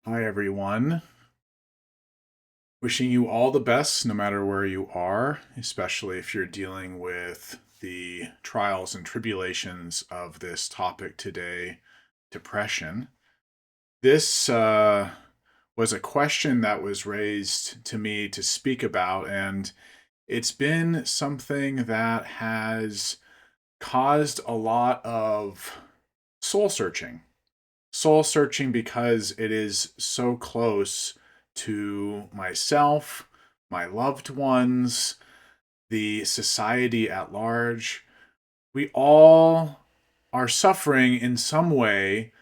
Hi, everyone. Wishing you all the best no matter where you are, especially if you're dealing with the trials and tribulations of this topic today, depression. This was a question that was raised to me to speak about, and it's been something that has caused a lot of soul searching. Soul searching because it is so close to myself, my loved ones, the society at large. We all are suffering in some way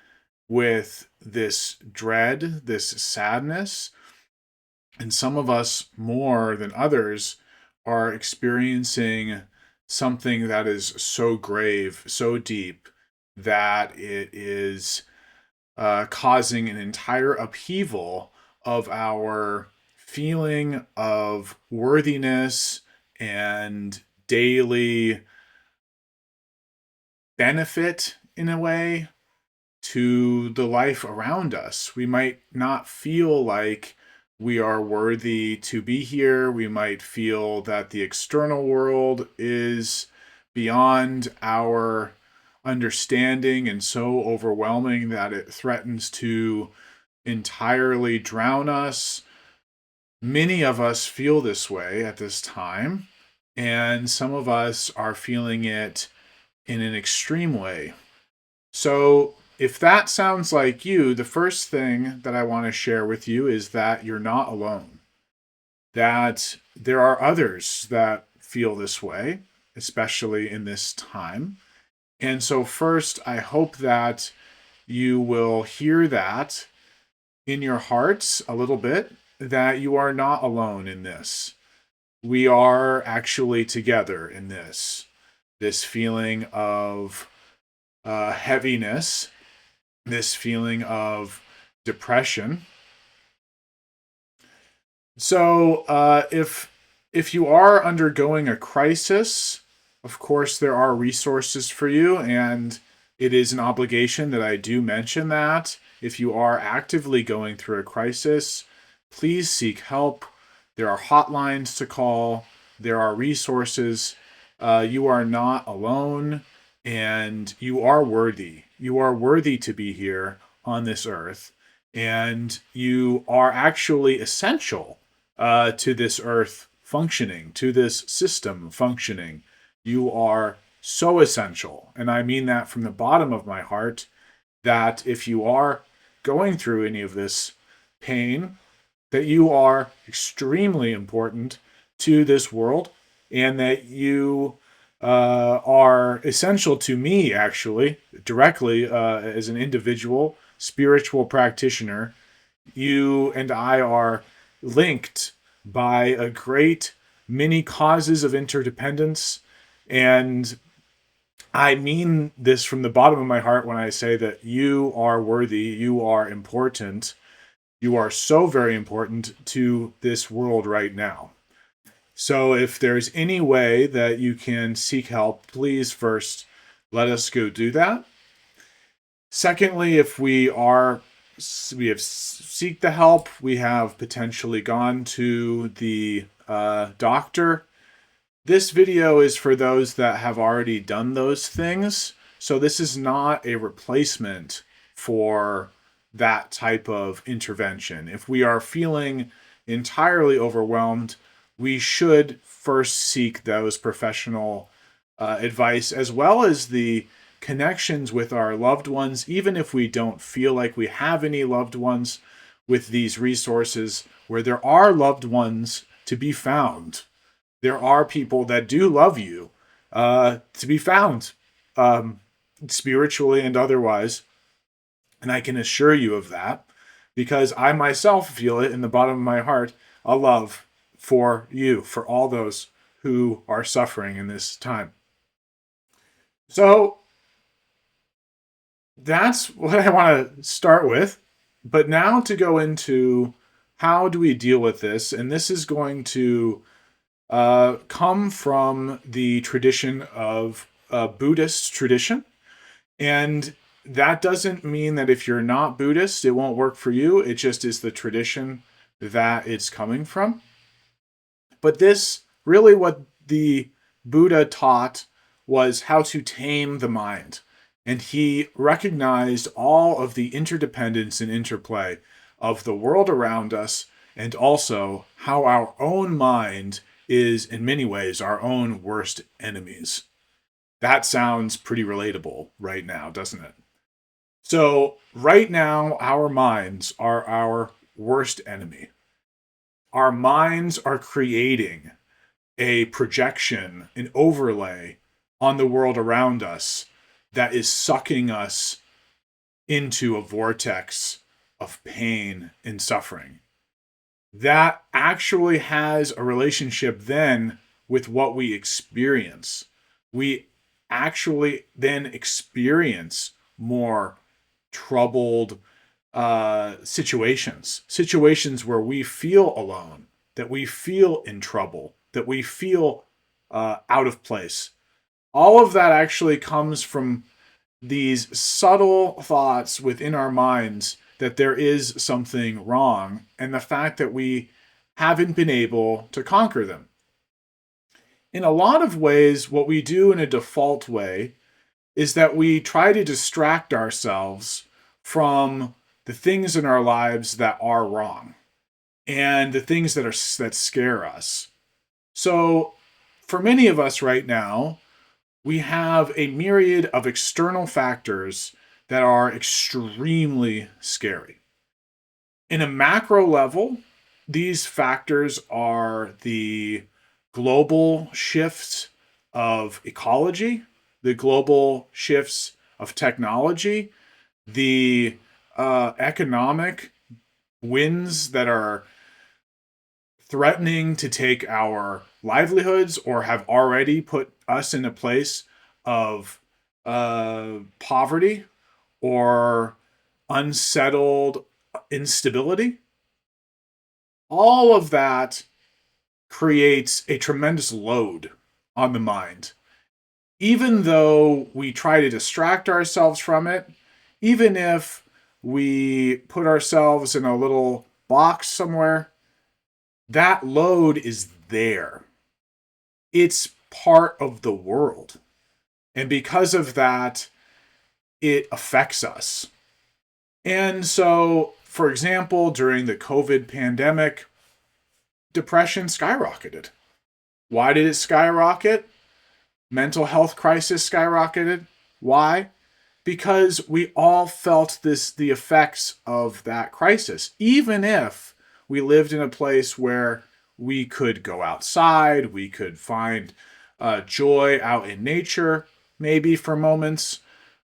with this dread, this sadness, and some of us more than others are experiencing something that is so grave, so deep, that it is causing an entire upheaval of our feeling of worthiness and daily benefit in a way to the life around us. We might not feel like we are worthy to be here. We might feel that the external world is beyond our understanding and so overwhelming that it threatens to entirely drown us. Many of us feel this way at this time, and some of us are feeling it in an extreme way. So, if that sounds like you, the first thing that I want to share with you is that you're not alone, that there are others that feel this way, especially in this time. And so, first, I hope that you will hear that in your hearts a little bit, that you are not alone in this. We are actually together in this feeling of heaviness, this feeling of depression. So, if you are undergoing a crisis, of course there are resources for you, and it is an obligation that I do mention that if you are actively going through a crisis, please seek help. There are hotlines to call. There are resources. You are not alone, and you are worthy. You are worthy to be here on this earth, and you are actually essential to this earth functioning, to this system functioning. You are so essential. And I mean that from the bottom of my heart, that if you are going through any of this pain, that you are extremely important to this world, and that you are essential to me, actually, directly as an individual, spiritual practitioner. You and I are linked by a great many causes of interdependence. And I mean this from the bottom of my heart when I say that you are worthy, you are important, you are so very important to this world right now. So if there's any way that you can seek help, please first let us go do that. Secondly, if we have seek the help, we have potentially gone to the doctor. This video is for those that have already done those things. So this is not a replacement for that type of intervention. If we are feeling entirely overwhelmed, we should first seek those professional advice, as well as the connections with our loved ones, even if we don't feel like we have any loved ones, with these resources where there are loved ones to be found. There are people that do love you to be found, um, spiritually and otherwise. And I can assure you of that because I myself feel it in the bottom of my heart, a love for you, for all those who are suffering in this time. So that's what I want to start with. But now to go into how do we deal with this? And this is going to come from the tradition of Buddhist tradition. And that doesn't mean that if you're not Buddhist, it won't work for you. It just is the tradition that it's coming from. But this really, what the Buddha taught was how to tame the mind. And he recognized all of the interdependence and interplay of the world around us, and also how our own mind is, in many ways, our own worst enemies. That sounds pretty relatable right now, doesn't it? So, right now, our minds are our worst enemy. Our minds are creating a projection, an overlay on the world around us that is sucking us into a vortex of pain and suffering. That actually has a relationship then with what we experience. We actually then experience more troubled situations where we feel alone, that we feel in trouble, that we feel out of place. All of that actually comes from these subtle thoughts within our minds that there is something wrong, and the fact that we haven't been able to conquer them. In a lot of ways, what we do in a default way is that we try to distract ourselves from the things in our lives that are wrong and the things that scare us. So, for many of us right now, we have a myriad of external factors that are extremely scary. In a macro level, these factors are the global shifts of ecology, the global shifts of technology, the economic winds that are threatening to take our livelihoods or have already put us in a place of poverty or unsettled instability. All of that creates a tremendous load on the mind. Even though we try to distract ourselves from it, even if we put ourselves in a little box somewhere, that load is there. It's part of the world. And because of that, it affects us. And so, for example, during the COVID pandemic, depression skyrocketed. Why did it skyrocket? Mental health crisis skyrocketed. Why? Because we all felt the effects of that crisis. Even if we lived in a place where we could go outside, we could find joy out in nature, maybe for moments,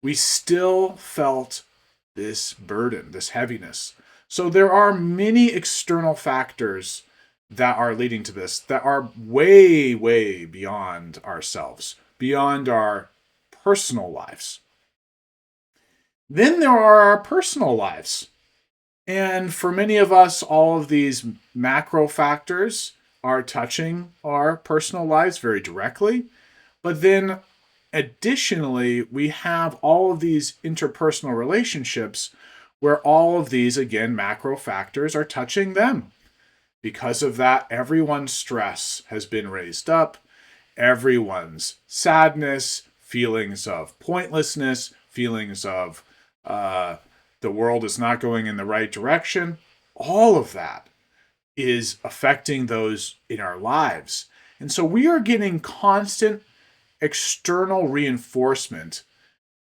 we still felt this burden, this heaviness. So there are many external factors that are leading to this that are way, way beyond ourselves, beyond our personal lives. Then there are our personal lives. And for many of us, all of these macro factors are touching our personal lives very directly. But then additionally, we have all of these interpersonal relationships where all of these, again, macro factors are touching them. Because of that, everyone's stress has been raised up. Everyone's sadness, feelings of pointlessness, feelings of the world is not going in the right direction. All of that is affecting those in our lives. And so we are getting constant external reinforcement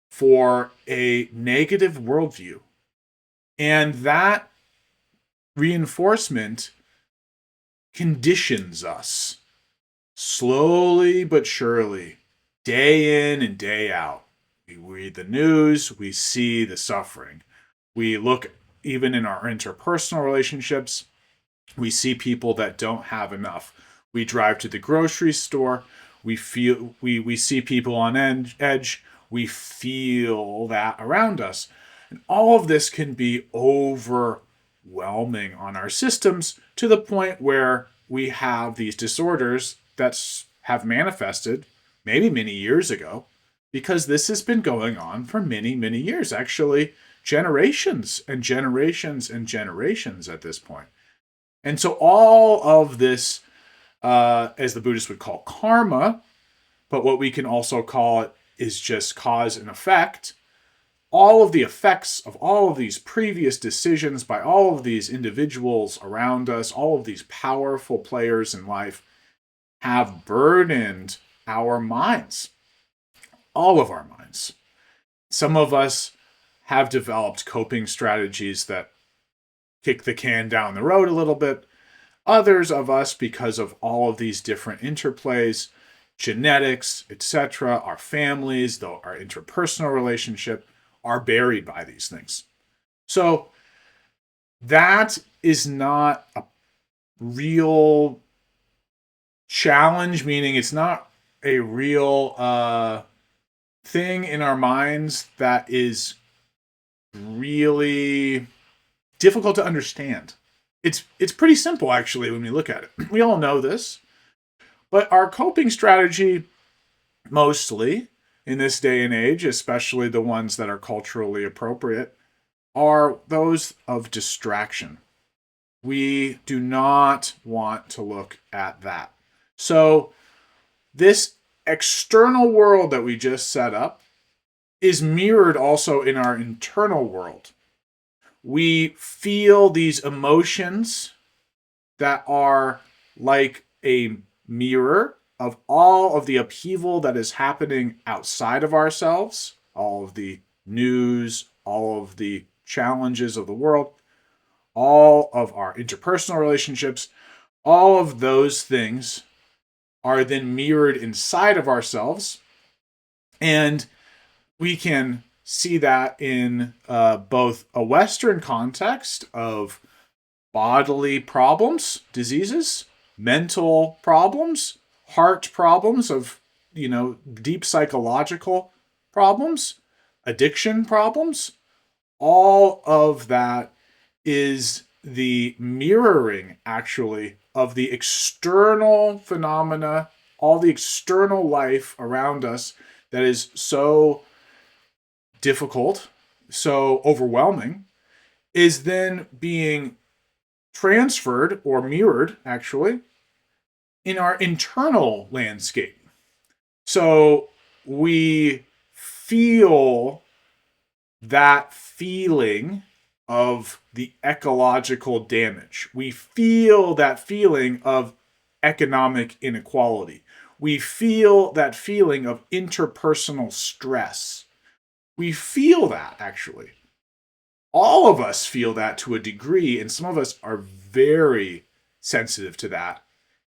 for a negative worldview. And that reinforcement conditions us slowly but surely, day in and day out. We read the news, we see the suffering. We look even in our interpersonal relationships, we see people that don't have enough. We drive to the grocery store, we see people on edge, we feel that around us. And all of this can be overwhelming on our systems to the point where we have these disorders that have manifested maybe many years ago, because this has been going on for many, many years, actually, generations and generations and generations at this point. And so all of this, as the Buddhists would call karma, but what we can also call it is just cause and effect. All of the effects of all of these previous decisions by all of these individuals around us, all of these powerful players in life, have burdened our minds, all of our minds. Some of us have developed coping strategies that kick the can down the road a little bit. Others of us, because of all of these different interplays, genetics, etc., our families, our interpersonal relationship, are buried by these things. So that is not a real challenge, meaning it's not a real thing in our minds that is really difficult to understand. It's pretty simple, actually, when we look at it. We all know this. But our coping strategy, mostly in this day and age, especially the ones that are culturally appropriate, are those of distraction. We do not want to look at that. So this external world that we just set up is mirrored also in our internal world. We feel these emotions that are like a mirror of all of the upheaval that is happening outside of ourselves, all of the news, all of the challenges of the world, all of our interpersonal relationships, all of those things are then mirrored inside of ourselves. And we can see that in both a Western context of bodily problems, diseases, mental problems, heart problems of, deep psychological problems, addiction problems. All of that is the mirroring, actually, of the external phenomena, all the external life around us that is so difficult, so overwhelming, is then being transferred or mirrored, actually, in our internal landscape. So we feel that feeling of the ecological damage. We feel that feeling of economic inequality. We feel that feeling of interpersonal stress. We feel that, actually. All of us feel that to a degree, and some of us are very sensitive to that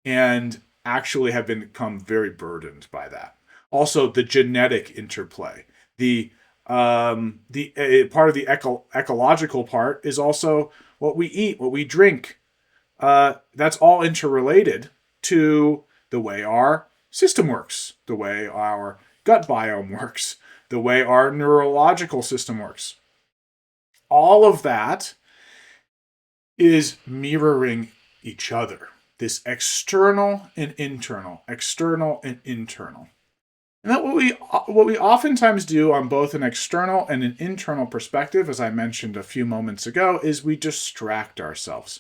and actually have become very burdened by that. Also, the genetic interplay. The part of the ecological part is also what we eat, what we drink. That's all interrelated to the way our system works, the way our gut biome works, the way our neurological system works. All of that is mirroring each other. This external and internal, external and internal. And that what we oftentimes do on both an external and an internal perspective, as I mentioned a few moments ago, is we distract ourselves.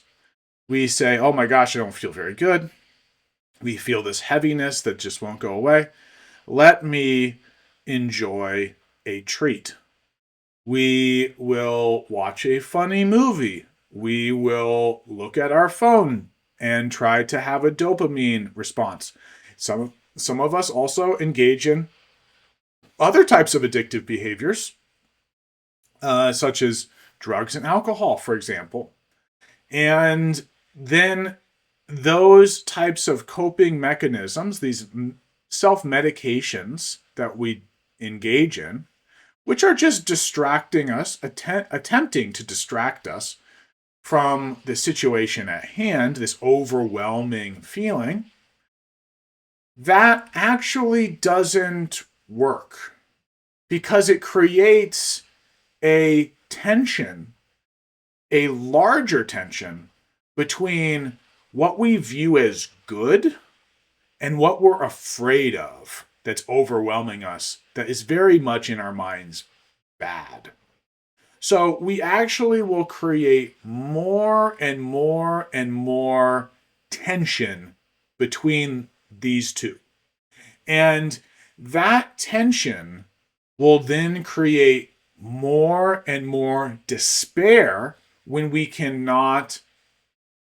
We say, oh my gosh, I don't feel very good. We feel this heaviness that just won't go away. Let me enjoy a treat. We will watch a funny movie. We will look at our phone and try to have a dopamine response. Some of us also engage in other types of addictive behaviors, such as drugs and alcohol, for example. And then those types of coping mechanisms, these self-medications that we engage in, which are just distracting us, attempting to distract us from the situation at hand, this overwhelming feeling, that actually doesn't work because it creates a tension, a larger tension between what we view as good and what we're afraid of. that's overwhelming us that is very much in our minds bad. So we actually will create more and more and more tension between these two. And that tension will then create more and more despair when we cannot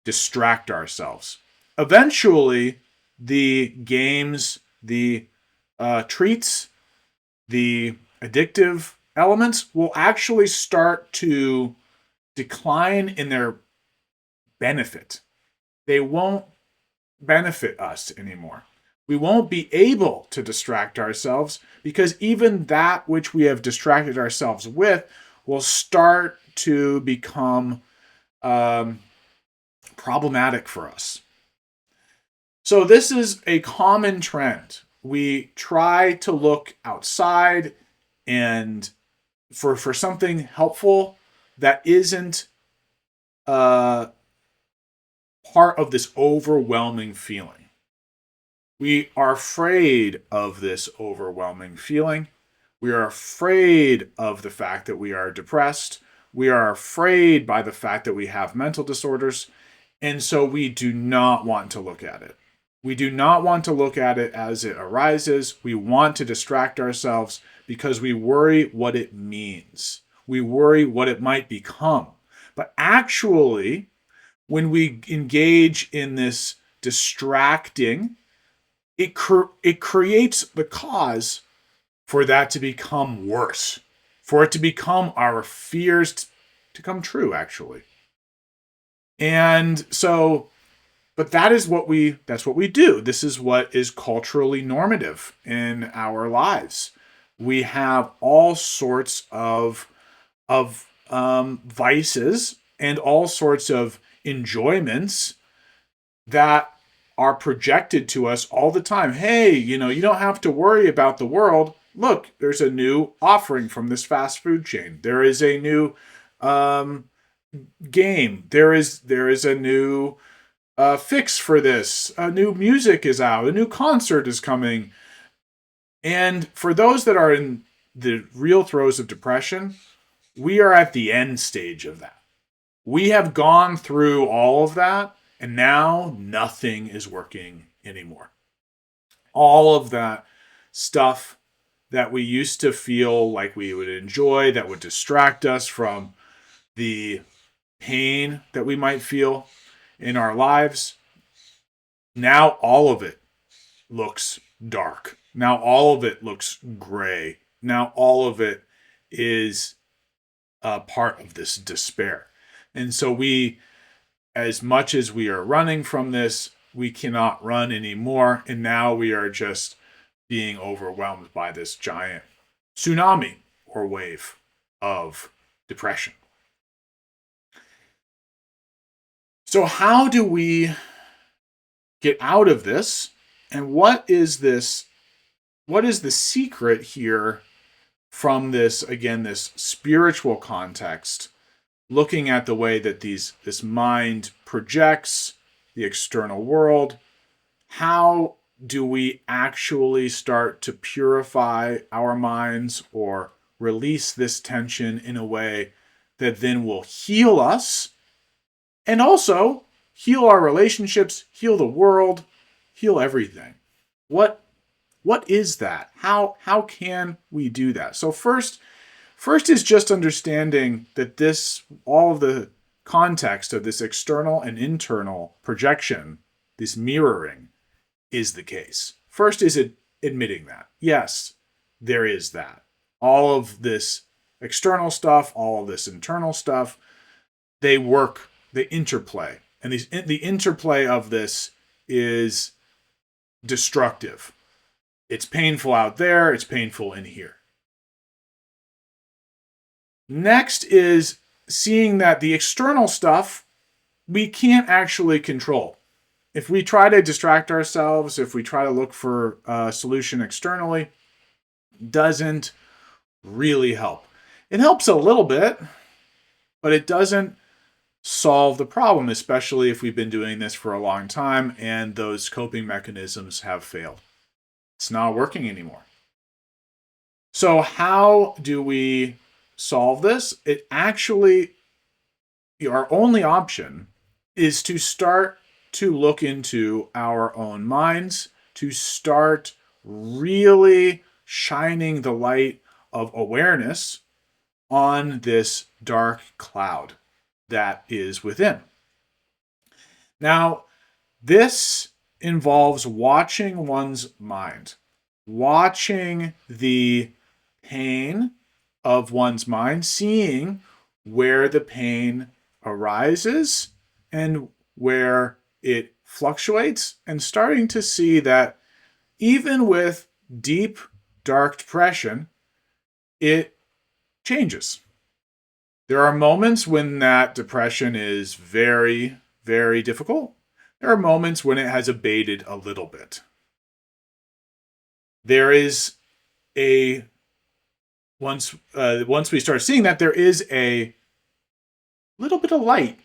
distract ourselves. Eventually, the games, the treats, the addictive elements will actually start to decline in their benefit. They won't benefit us anymore. We won't be able to distract ourselves because even that which we have distracted ourselves with will start to become problematic for us. So this is a common trend. We try to look outside and for something helpful that isn't part of this overwhelming feeling. We are afraid of this overwhelming feeling. We are afraid of the fact that we are depressed. We are afraid by the fact that we have mental disorders. And so we do not want to look at it. We do not want to look at it as it arises. We want to distract ourselves because we worry what it means. We worry what it might become. But actually, when we engage in this distracting, it creates the cause for that to become worse, for it to become our fears to come true, actually. And so, but that's what we do. This is what is culturally normative in our lives. We have all sorts of vices and all sorts of enjoyments that are projected to us all the time. Hey, you don't have to worry about the world. Look, there's a new offering from this fast food chain. There is a new game. There is a new fix for this. A new music is out. A new concert is coming. And for those that are in the real throes of depression, we are at the end stage of that. We have gone through all of that, and now nothing is working anymore. All of that stuff that we used to feel like we would enjoy, that would distract us from the pain that we might feel in our lives, now all of it looks dark. Now all of it looks gray. Now all of it is a part of this despair. And so we, as much as we are running from this, we cannot run anymore. And now we are just being overwhelmed by this giant tsunami or wave of depression. So how do we get out of this? And what is the secret here from this, again, this spiritual context, looking at the way that this mind projects the external world? How do we actually start to purify our minds or release this tension in a way that then will heal us and also heal our relationships, heal the world, heal everything? What is that? How can we do that? So first is just understanding that all of the context of this external and internal projection, this mirroring, is the case. First is admitting that. Yes, there is that. All of this external stuff, all of this internal stuff, they work, they interplay. And the interplay of this is destructive. It's painful out there, it's painful in here. Next is seeing that the external stuff we can't actually control. If we try to distract ourselves, if we try to look for a solution externally, doesn't really help. It helps a little bit, but it doesn't solve the problem, especially if we've been doing this for a long time and those coping mechanisms have failed. It's not working anymore. So how do we solve this? It actually, our only option is to start to look into our own minds, to start really shining the light of awareness on this dark cloud that is within. Now, this involves watching one's mind, watching the pain of one's mind, seeing where the pain arises and where it fluctuates, and starting to see that even with deep, dark depression, it changes. There are moments when that depression is very, very difficult. There are moments when it has abated a little bit. There is a once we start seeing that, there is a little bit of light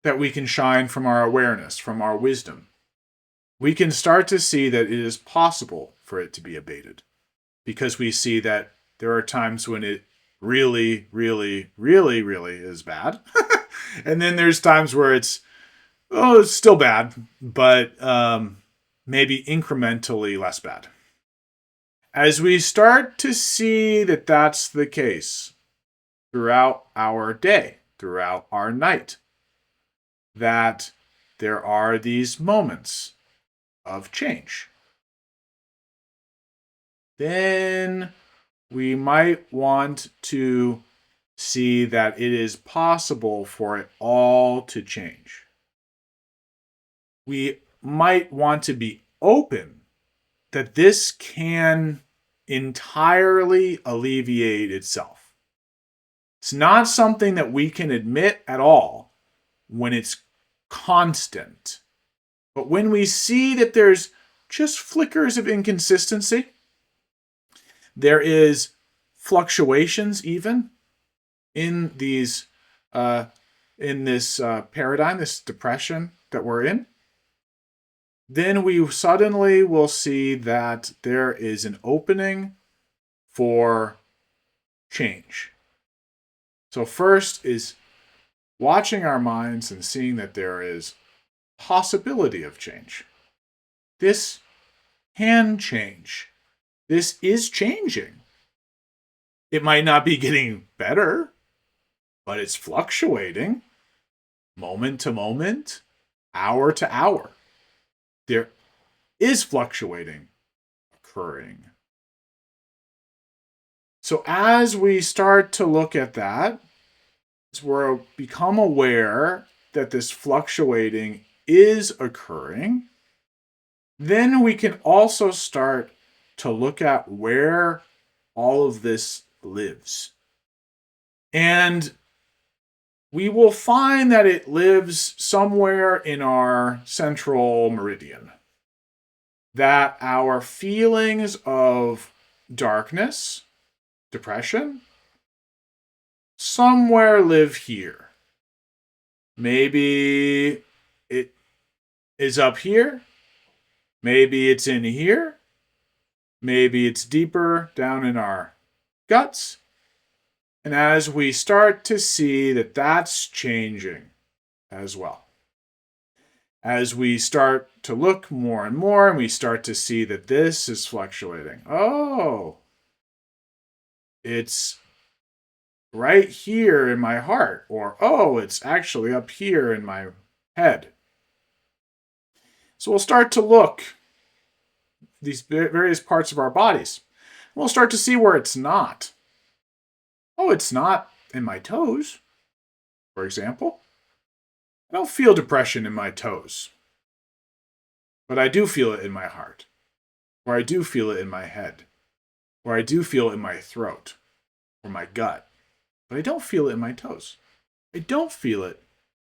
that we can shine from our awareness, from our wisdom. We can start to see that it is possible for it to be abated, because we see that there are times when it really, really, really, really is bad. And then there's times where it's still bad, but maybe incrementally less bad. As we start to see that that's the case throughout our day, throughout our night, that there are these moments of change, then we might want to see that it is possible for it all to change. We might want to be open that this can entirely alleviate itself. It's not something that we can admit at all when it's constant. But when we see that there's just flickers of inconsistency, there is fluctuations even in these in this paradigm, this depression that we're in, then we suddenly will see that there is an opening for change. So first is watching our minds and seeing that there is possibility of change. This can change. This is changing. It might not be getting better, but it's fluctuating moment to moment, hour to hour. There is fluctuating occurring. So as we start to look at that, as we become aware that this fluctuating is occurring, then we can also start to look at where all of this lives. And we will find that it lives somewhere in our central meridian. That our feelings of darkness, depression, somewhere live here. Maybe it is up here. Maybe it's in here. Maybe it's deeper down in our guts. And as we start to see that that's changing as well, as we start to look more and more and we start to see that this is fluctuating. Oh, it's right here in my heart, or oh, it's actually up here in my head. So we'll start to look these various parts of our bodies. We'll start to see where it's not. Oh, it's not in my toes, for example. I don't feel depression in my toes, but I do feel it in my heart, or I do feel it in my head, or I do feel it in my throat or my gut, but I don't feel it in my toes. I don't feel it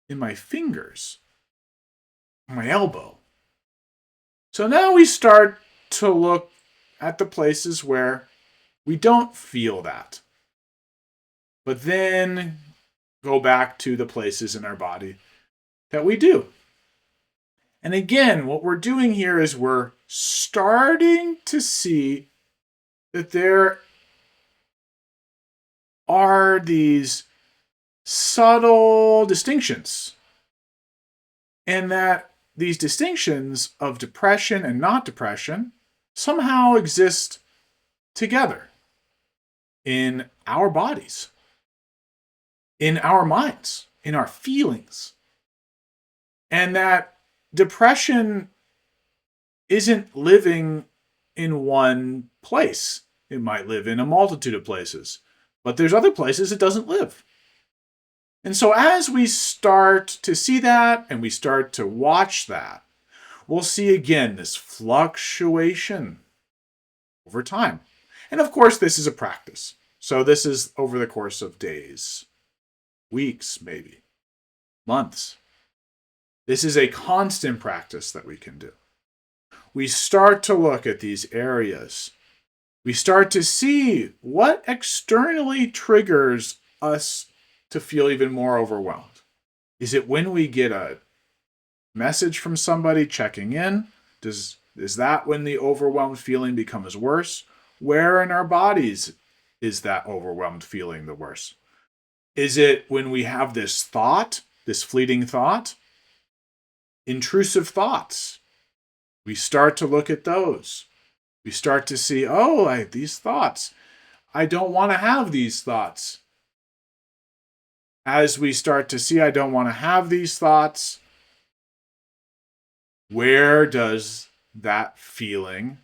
in my fingers, or my elbow. So now we start to look at the places where we don't feel that, but then go back to the places in our body that we do. And again, what we're doing here is we're starting to see that there are these subtle distinctions, and that these distinctions of depression and not depression somehow exist together in our bodies, in our minds, in our feelings. And that depression isn't living in one place. It might live in a multitude of places, but there's other places it doesn't live. And so as we start to see that and we start to watch that, we'll see again this fluctuation over time. And of course, this is a practice. So this is over the course of days, weeks, maybe, months. This is a constant practice that we can do. We start to look at these areas. We start to see what externally triggers us to feel even more overwhelmed. Is it when we get a message from somebody checking in? Is that when the overwhelmed feeling becomes worse? Where in our bodies is that overwhelmed feeling the worst? Is it when we have this thought, this fleeting thought? Intrusive thoughts. We start to look at those. We start to see, these thoughts. I don't want to have these thoughts. As we start to see, I don't want to have these thoughts, where does that feeling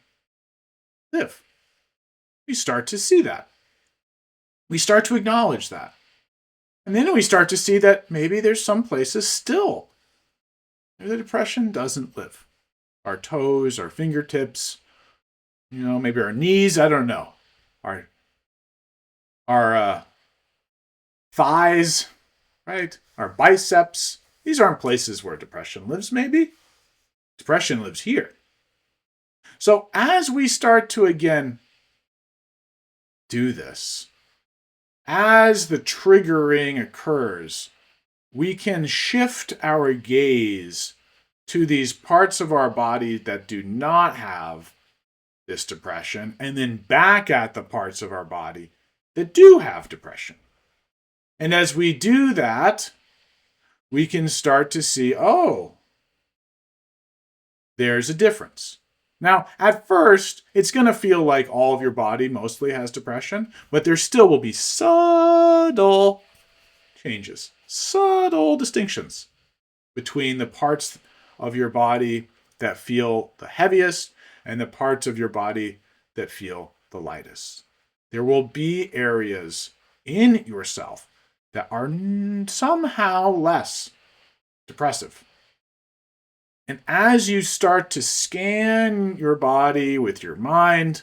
live? We start to see that. We start to acknowledge that. And then we start to see that maybe there's some places still where the depression doesn't live. Our toes, our fingertips, maybe our knees, I don't know. Our thighs, right? Our biceps. These aren't places where depression lives, maybe. Depression lives here. So as we start to, again, do this, as the triggering occurs, we can shift our gaze to these parts of our body that do not have this depression, and then back at the parts of our body that do have depression. And as we do that, we can start to see, there's a difference. Now, at first, it's going to feel like all of your body mostly has depression, but there still will be subtle changes, subtle distinctions between the parts of your body that feel the heaviest and the parts of your body that feel the lightest. There will be areas in yourself that are somehow less depressive. And as you start to scan your body with your mind,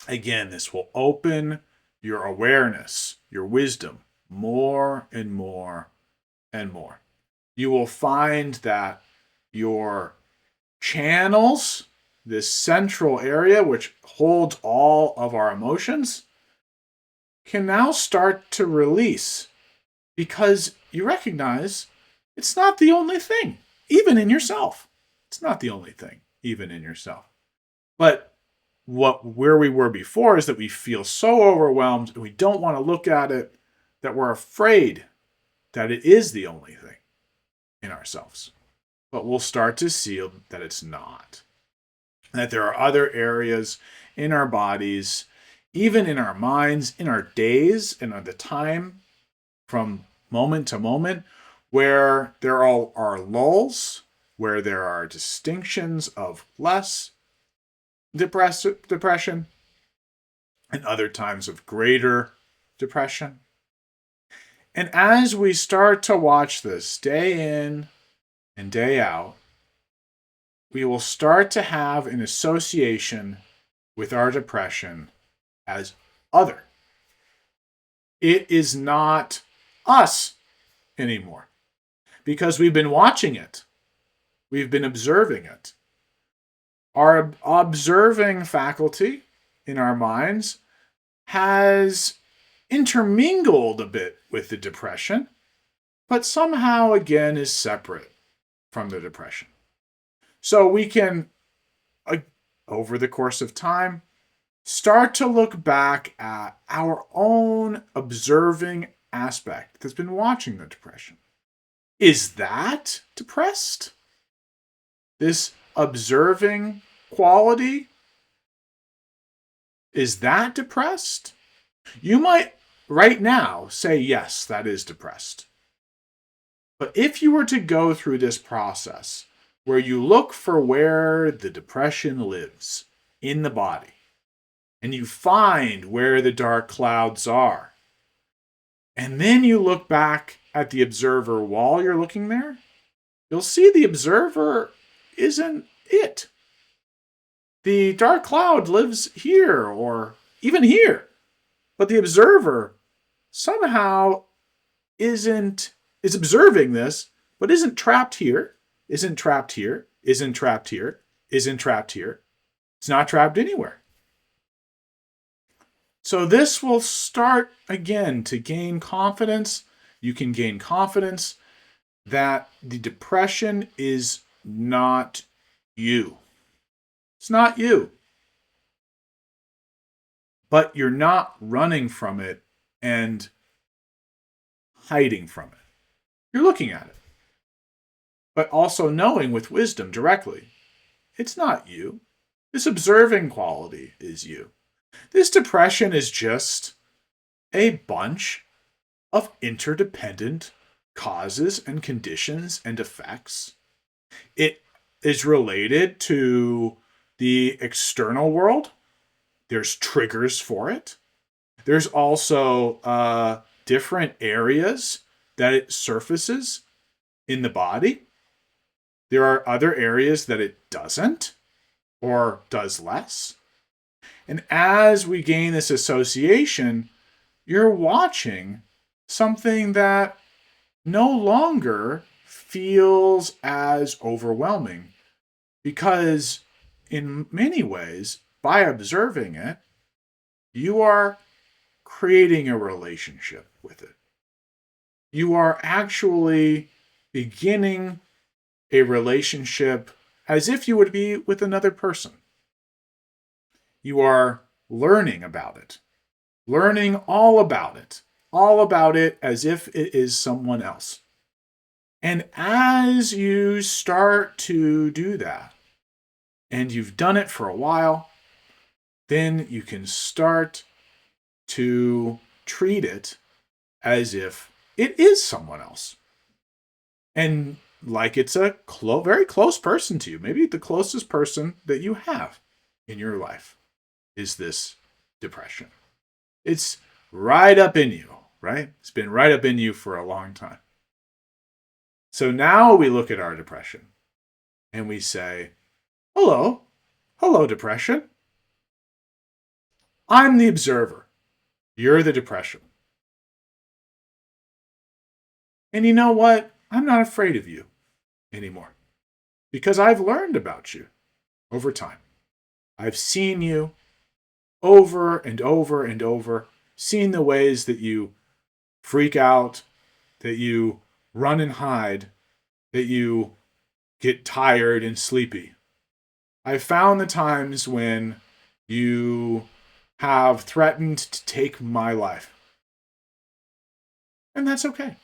again, this will open your awareness, your wisdom, more and more and more. You will find that your channels, this central area which holds all of our emotions, can now start to release because you recognize it's not the only thing. Even in yourself. It's not the only thing, even in yourself. But where we were before is that we feel so overwhelmed and we don't want to look at it, that we're afraid that it is the only thing in ourselves. But we'll start to see that it's not. That there are other areas in our bodies, even in our minds, in our days, and at the time from moment to moment, where there are lulls, where there are distinctions of less depression, and other times of greater depression. And as we start to watch this day in and day out, we will start to have an association with our depression as other. It is not us anymore. Because we've been watching it. We've been observing it. Our observing faculty in our minds has intermingled a bit with the depression, but somehow again is separate from the depression. So we can, uh, over the course of time, start to look back at our own observing aspect that's been watching the depression. Is that depressed? This observing quality, is that depressed? You might right now say, yes, that is depressed. But if you were to go through this process where you look for where the depression lives in the body, and you find where the dark clouds are, and then you look back at the observer while you're looking there, you'll see the observer isn't it. The dark cloud lives here or even here, but the observer somehow is observing this, but isn't trapped here, isn't trapped here, isn't trapped here, isn't trapped here. It's not trapped anywhere. So this will start again to gain confidence. You can gain confidence that the depression is not you. It's not you. But you're not running from it and hiding from it. You're looking at it. But also knowing with wisdom directly, it's not you. This observing quality is you. This depression is just a bunch of interdependent causes and conditions and effects. It is related to the external world. There's triggers for it. There's also different areas that it surfaces in the body. There are other areas that it doesn't or does less. And as we gain this association, you're watching something that no longer feels as overwhelming because in many ways, by observing it, you are creating a relationship with it. You are actually beginning a relationship as if you would be with another person. You are learning about it, learning all about it as if it is someone else. And as you start to do that, and you've done it for a while, then you can start to treat it as if it is someone else. And like it's a very close person to you. Maybe the closest person that you have in your life is this depression. It's right up in you, right? It's been right up in you for a long time. So now we look at our depression and we say, hello, depression. I'm the observer. You're the depression. And you know what? I'm not afraid of you anymore because I've learned about you over time. I've seen you over and over and over, seen the ways that you freak out, that you run and hide, that you get tired and sleepy. I've found the times when you have threatened to take my life. And that's okay.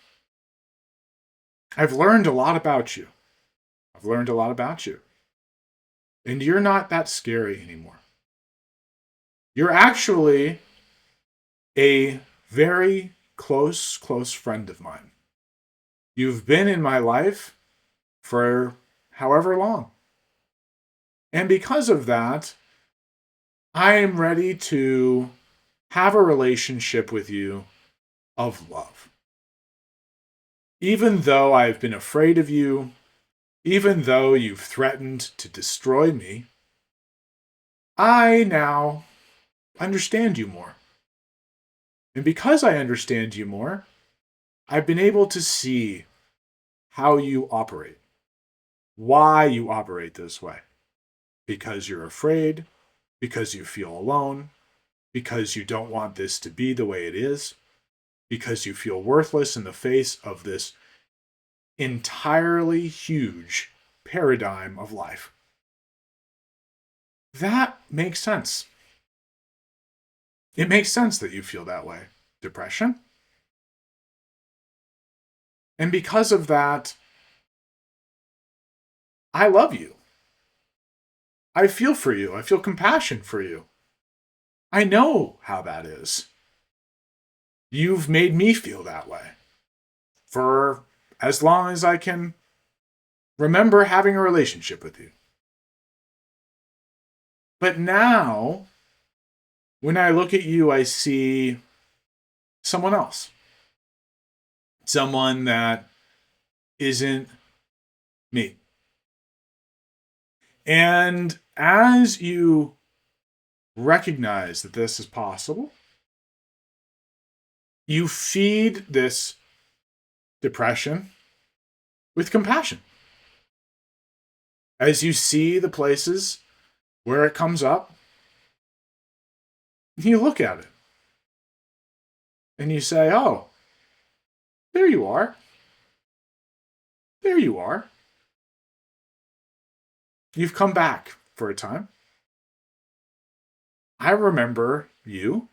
I've learned a lot about you. And you're not that scary anymore. You're actually a very close friend of mine. You've been in my life for however long. And because of that, I am ready to have a relationship with you of love. Even though I've been afraid of you, even though you've threatened to destroy me, I now understand you more. And because I understand you more, I've been able to see how you operate, why you operate this way. Because you're afraid, because you feel alone, because you don't want this to be the way it is, because you feel worthless in the face of this entirely huge paradigm of life. that makes sense. It makes sense that you feel that way. Depression. And because of that, I love you. I feel for you. I feel compassion for you. I know how that is. You've made me feel that way for as long as I can remember having a relationship with you. But now, when I look at you, I see someone else. Someone that isn't me. And as you recognize that this is possible, you feed this depression with compassion. As you see the places where it comes up, you look at it and you say, oh, there you are. There you are. You've come back for a time. I remember you.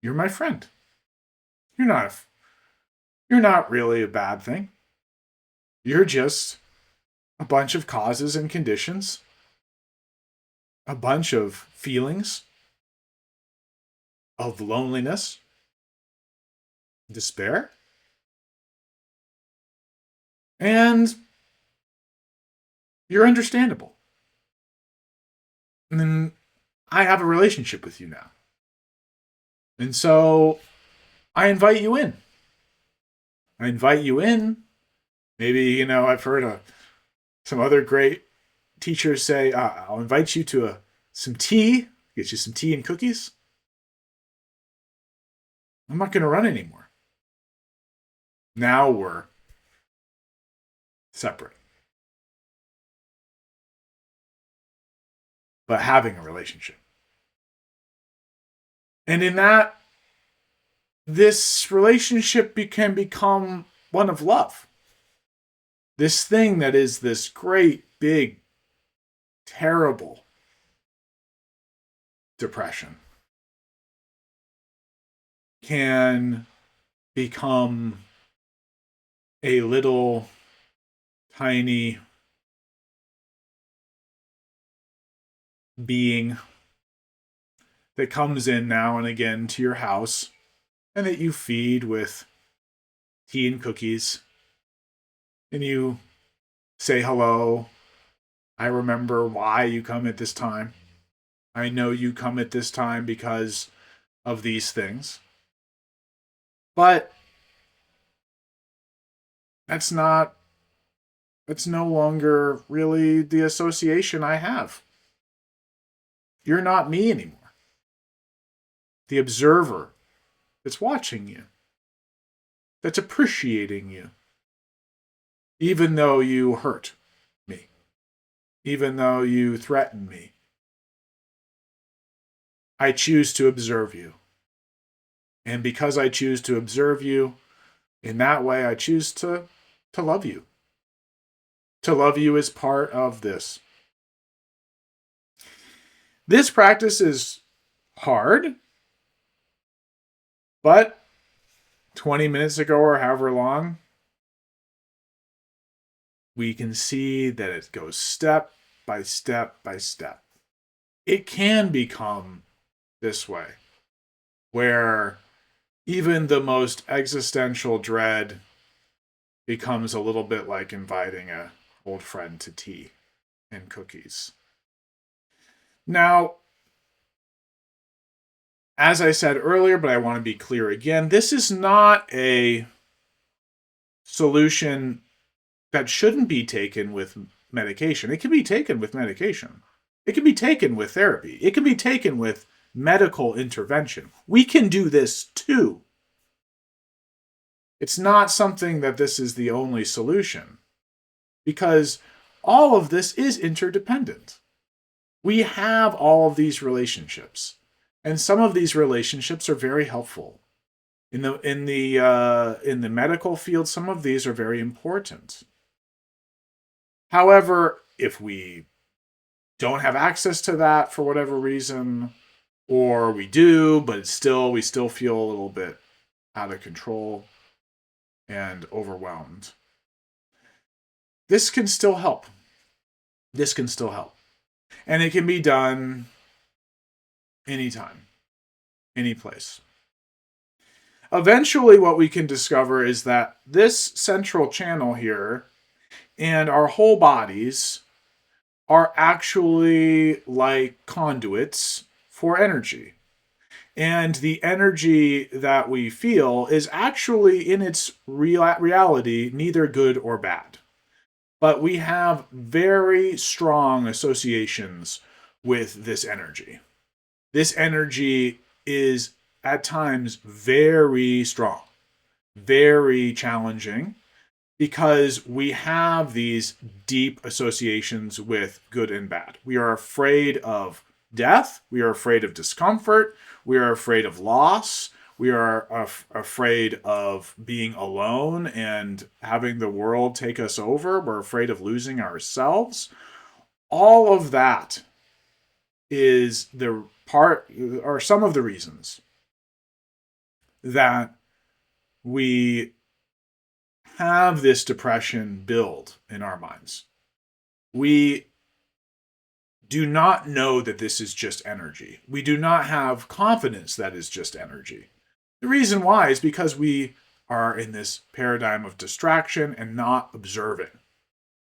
You're my friend. You're not really a bad thing. You're just a bunch of causes and conditions, a bunch of feelings of loneliness, despair, and you're understandable. And then I have a relationship with you now. And so I invite you in. I invite you in. Maybe, I've heard some other great teachers say, I'll invite you to some tea, get you some tea and cookies. I'm not going to run anymore. Now we're separate. But having a relationship. And in that, this relationship can become one of love. This thing that is this great, big, terrible depression can become a little tiny being that comes in now and again to your house and that you feed with tea and cookies. And you say hello. I remember why you come at this time. I know you come at this time because of these things. But that's no longer really the association I have. You're not me anymore. The observer that's watching you, that's appreciating you, even though you hurt me, even though you threaten me. I choose to observe you. And because I choose to observe you, in that way I choose to love you. To love you as part of this. This practice is hard, but 20 minutes ago or however long, we can see that it goes step by step by step. It can become this way, where even the most existential dread becomes a little bit like inviting an old friend to tea and cookies. Now, as I said earlier, but I want to be clear again, this is not a solution that shouldn't be taken with medication. It can be taken with medication. It can be taken with therapy. It can be taken with medical intervention. We can do this too. It's not something that this is the only solution, because all of this is interdependent. We have all of these relationships, and some of these relationships are very helpful. In the medical field, some of these are very important. However, if we don't have access to that for whatever reason, or we do, but we still feel a little bit out of control and overwhelmed. This can still help. This can still help. And it can be done anytime, any place. Eventually, what we can discover is that this central channel here and our whole bodies are actually like conduits for energy. And the energy that we feel is actually, in its reality, neither good or bad. But we have very strong associations with this energy. This energy is at times very strong, very challenging, because we have these deep associations with good and bad. We are afraid of death. We are afraid of discomfort. We are afraid of loss. We are afraid of being alone and having the world take us over. We're afraid of losing ourselves. All of that is the part, or some of the reasons that we have this depression build in our minds. We do not know that this is just energy. We do not have confidence that is just energy. The reason why is because we are in this paradigm of distraction and not observing.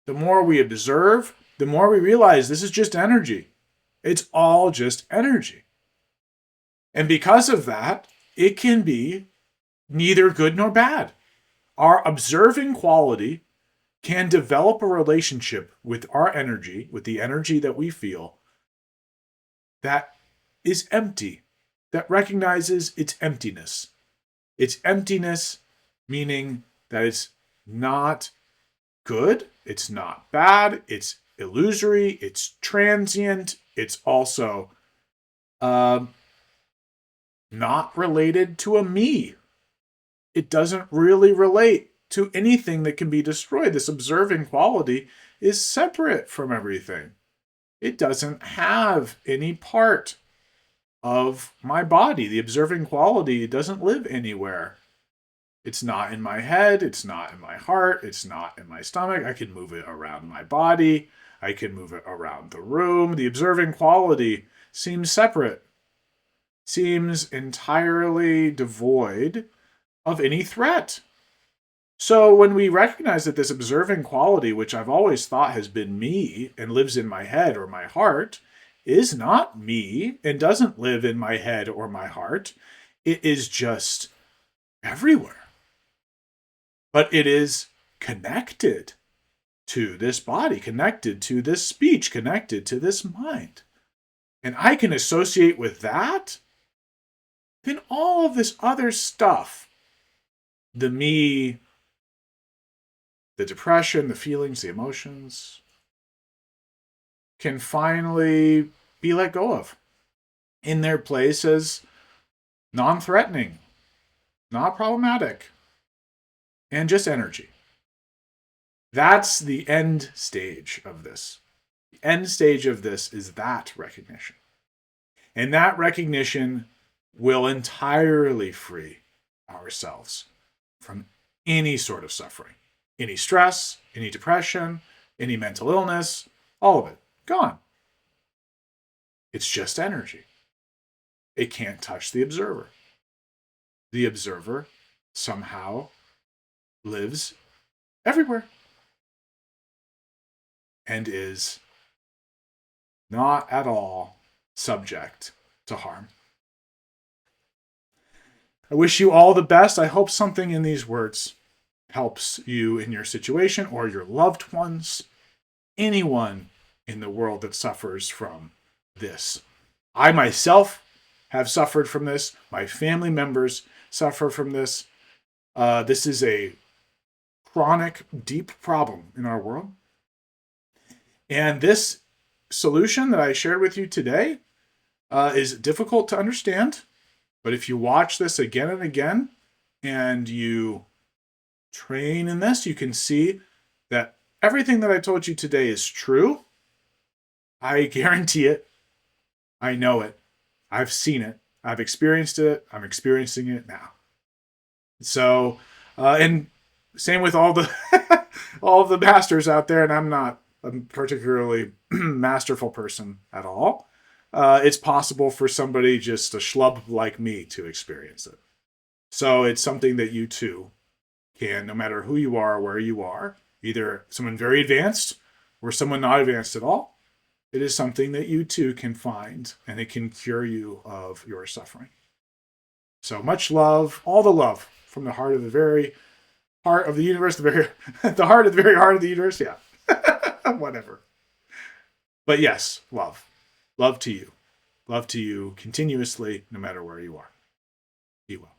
The more we observe, the more we realize this is just energy. It's all just energy. And because of that, it can be neither good nor bad. Our observing quality can develop a relationship with our energy, with the energy that we feel, that is empty, that recognizes its emptiness. Its emptiness meaning that it's not good, it's not bad, it's illusory, it's transient, it's also not related to a me. It doesn't really relate to anything that can be destroyed. This observing quality is separate from everything. It doesn't have any part of my body. The observing quality doesn't live anywhere. It's not in my head. It's not in my heart. It's not in my stomach. I can move it around my body. I can move it around the room. The observing quality seems separate, seems entirely devoid of any threat. So when we recognize that this observing quality, which I've always thought has been me and lives in my head or my heart, is not me and doesn't live in my head or my heart, it is just everywhere. But it is connected to this body, connected to this speech, connected to this mind. And I can associate with that, then all of this other stuff, the me, the depression, the feelings, the emotions, can finally be let go of in their place as non-threatening, not problematic, and just energy. That's the end stage of this. The end stage of this is that recognition. And that recognition will entirely free ourselves from any sort of suffering. Any stress, any depression, any mental illness, all of it, gone. It's just energy. It can't touch the observer. The observer somehow lives everywhere and is not at all subject to harm. I wish you all the best. I hope something in these words helps you in your situation or your loved ones, anyone in the world that suffers from this. I myself have suffered from this. My family members suffer from this. This is a chronic, deep problem in our world. And this solution that I shared with you today is difficult to understand. But if you watch this again and again and you train in this, you can see that everything that I told you today is true. I guarantee it. I know it. I've seen it. I've experienced it. I'm experiencing it now. So, and same with all the all of the masters out there. And I'm not a particularly masterful person at all. It's possible for somebody just a schlub like me to experience it. So it's something that you too can, no matter who you are, where you are, either someone very advanced or someone not advanced at all. It is something that you too can find, and it can cure you of your suffering. So much love, all the love from the heart of the very heart of the universe, the very the heart of the very heart of the universe. Yeah, whatever. But yes, love, love to you continuously, no matter where you are. Be well.